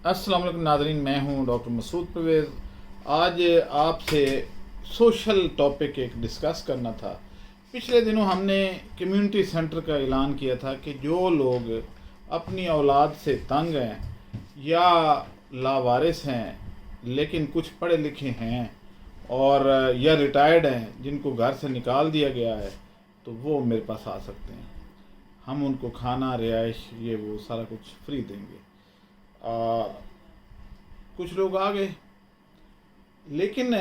अस्सलाम वालेकुम नाज़रीन, मैं हूं डॉक्टर मसूद परवेज़। आज आपसे सोशल टॉपिक एक डिस्कस करना था। पिछले दिनों हमने कम्युनिटी सेंटर का ऐलान किया था कि जो लोग अपनी औलाद से तंग हैं या लावारिस हैं लेकिन कुछ पढ़े लिखे हैं और या रिटायर्ड हैं जिनको घर से निकाल दिया गया है, तो वो मेरे पास आ सकते हैं। हम उनको खाना, रिहाइश, ये वो सारा कुछ फ्री देंगे। कुछ लोग आ गए, लेकिन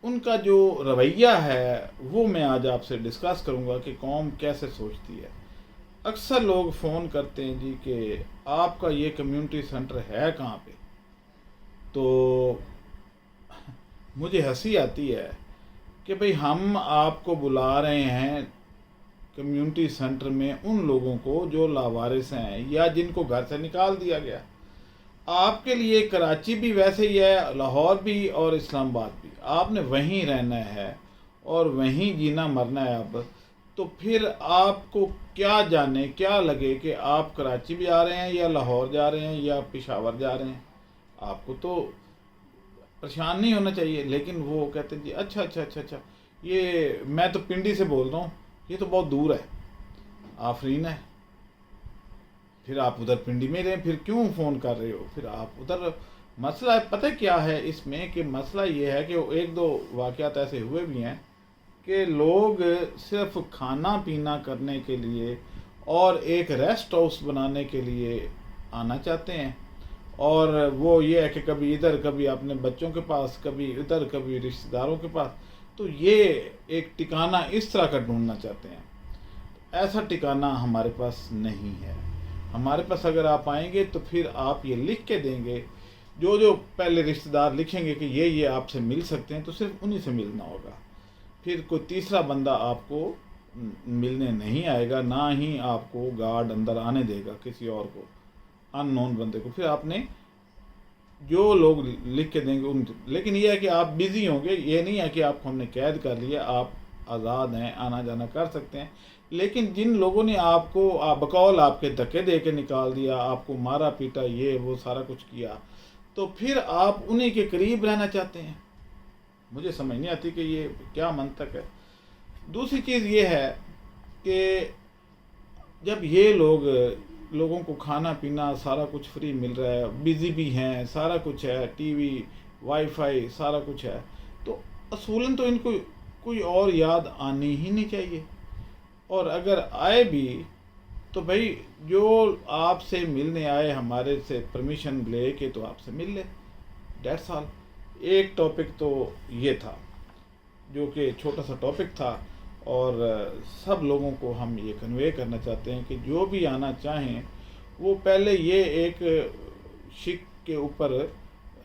उनका जो रवैया है वो मैं आज आपसे डिस्कस करूंगा कि कौम कैसे सोचती है। अक्सर लोग फ़ोन करते हैं जी कि आपका ये कम्युनिटी सेंटर है कहाँ पे, तो मुझे हंसी आती है कि भाई हम आपको बुला रहे हैं कम्युनिटी सेंटर में उन लोगों को जो लावारिस हैं या जिनको घर से निकाल दिया गया। आपके लिए कराची भी वैसे ही है, लाहौर भी और इस्लामाबाद भी। आपने वहीं रहना है और वहीं जीना मरना है। अब तो फिर आपको क्या जाने क्या लगे कि आप कराची भी आ रहे हैं या लाहौर जा रहे हैं या पेशावर जा रहे हैं, आपको तो परेशान नहीं होना चाहिए। लेकिन वो कहते हैं जी अच्छा अच्छा अच्छा अच्छा, ये मैं तो पिंडी से बोल रहा हूँ, ये तो बहुत दूर है, आफरीन है। फिर आप उधर पिंडी में रहे, फिर क्यों फ़ोन कर रहे हो, फिर आप उधर। मसला है, पता क्या है इसमें कि मसला ये है कि एक दो वाक़यात ऐसे हुए भी हैं कि लोग सिर्फ खाना पीना करने के लिए और एक रेस्ट हाउस बनाने के लिए आना चाहते हैं। और वो ये है कि कभी इधर, कभी अपने बच्चों के पास, कभी इधर, कभी रिश्तेदारों के पास। तो ये एक ठिकाना इस तरह का ढूंढना चाहते हैं। ऐसा ठिकाना हमारे पास नहीं है। हमारे पास अगर आप आएंगे तो फिर आप ये लिख के देंगे, जो जो पहले रिश्तेदार लिखेंगे कि ये आपसे मिल सकते हैं, तो सिर्फ उन्हीं से मिलना होगा। फिर कोई तीसरा बंदा आपको मिलने नहीं आएगा, ना ही आपको गार्ड अंदर आने देगा किसी और को, अननोन बंदे को। फिर आपने जो लोग लिख के देंगे उन, लेकिन ये है कि आप बिज़ी होंगे। ये नहीं है कि आपको हमने कैद कर लिया, आप आज़ाद हैं, आना जाना कर सकते हैं। लेकिन जिन लोगों ने आपको बकौल आपके धक्के दे के निकाल दिया, आपको मारा पीटा, ये वो सारा कुछ किया, तो फिर आप उन्हीं के करीब रहना चाहते हैं। मुझे समझ नहीं आती कि ये क्या मंतक है। दूसरी चीज़ ये है कि जब ये लोगों को खाना पीना सारा कुछ फ्री मिल रहा है, बिज़ी भी हैं, सारा कुछ है, टीवी, वाईफाई, सारा कुछ है, तो असूलन तो इनको कोई और याद आनी ही नहीं चाहिए। और अगर आए भी तो भाई जो आपसे मिलने आए हमारे से परमिशन ले के तो आपसे मिल ले, डेट्स ऑल। एक टॉपिक तो ये था जो कि छोटा सा टॉपिक था, और सब लोगों को हम ये कन्वे करना चाहते हैं कि जो भी आना चाहें वो पहले ये एक शिक के ऊपर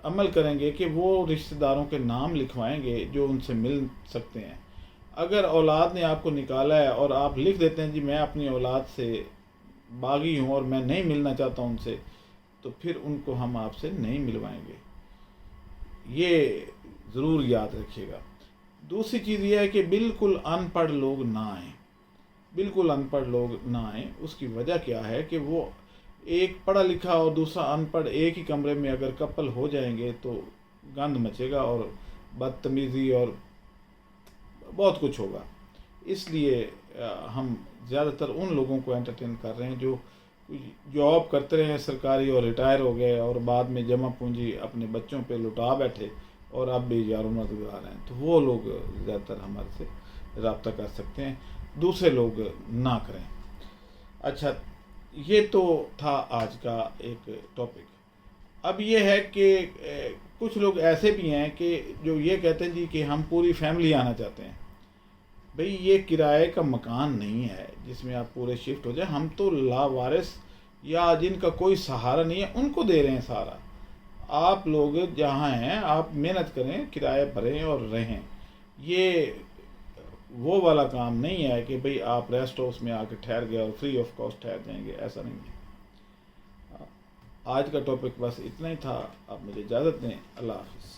अमल करेंगे कि वो रिश्तेदारों के नाम लिखवाएंगे जो उनसे मिल सकते हैं। अगर औलाद ने आपको निकाला है और आप लिख देते हैं जी मैं अपनी औलाद से बागी हूँ और मैं नहीं मिलना चाहता उनसे, तो फिर उनको हम आपसे नहीं मिलवाएंगे। ये ज़रूर याद रखिएगा। दूसरी चीज़ ये है कि बिल्कुल अनपढ़ लोग ना आएँ, बिल्कुल अनपढ़ लोग ना आएँ। उसकी वजह क्या है कि वो एक पढ़ा लिखा और दूसरा अनपढ़ एक ही कमरे में अगर कपल हो जाएंगे तो गंद मचेगा और बदतमीज़ी और बहुत कुछ होगा। इसलिए हम ज़्यादातर उन लोगों को एंटरटेन कर रहे हैं जो जॉब करते रहे सरकारी और रिटायर हो गए और बाद में जमा पूंजी अपने बच्चों पे लुटा बैठे और अब भी यारों मददगार हैं। तो वो लोग ज़्यादातर हमारे से रब्ता कर सकते हैं, दूसरे लोग ना करें। अच्छा, ये तो था आज का एक टॉपिक। अब ये है कि कुछ लोग ऐसे भी हैं कि जो ये कहते हैं जी कि हम पूरी फैमिली आना चाहते हैं। भाई ये किराए का मकान नहीं है जिसमें आप पूरे शिफ्ट हो जाए। हम तो लावारिस या जिनका कोई सहारा नहीं है उनको दे रहे हैं सारा। आप लोग जहाँ हैं आप मेहनत करें, किराया भरें और रहें। ये वो वाला काम नहीं है कि भाई आप रेस्ट हाउस में आके ठहर गए और फ्री ऑफ कॉस्ट ठहर जाएंगे, ऐसा नहीं है। आज का टॉपिक बस इतना ही था। आप मुझे इजाज़त दें। अल्लाह हाफ़िज़।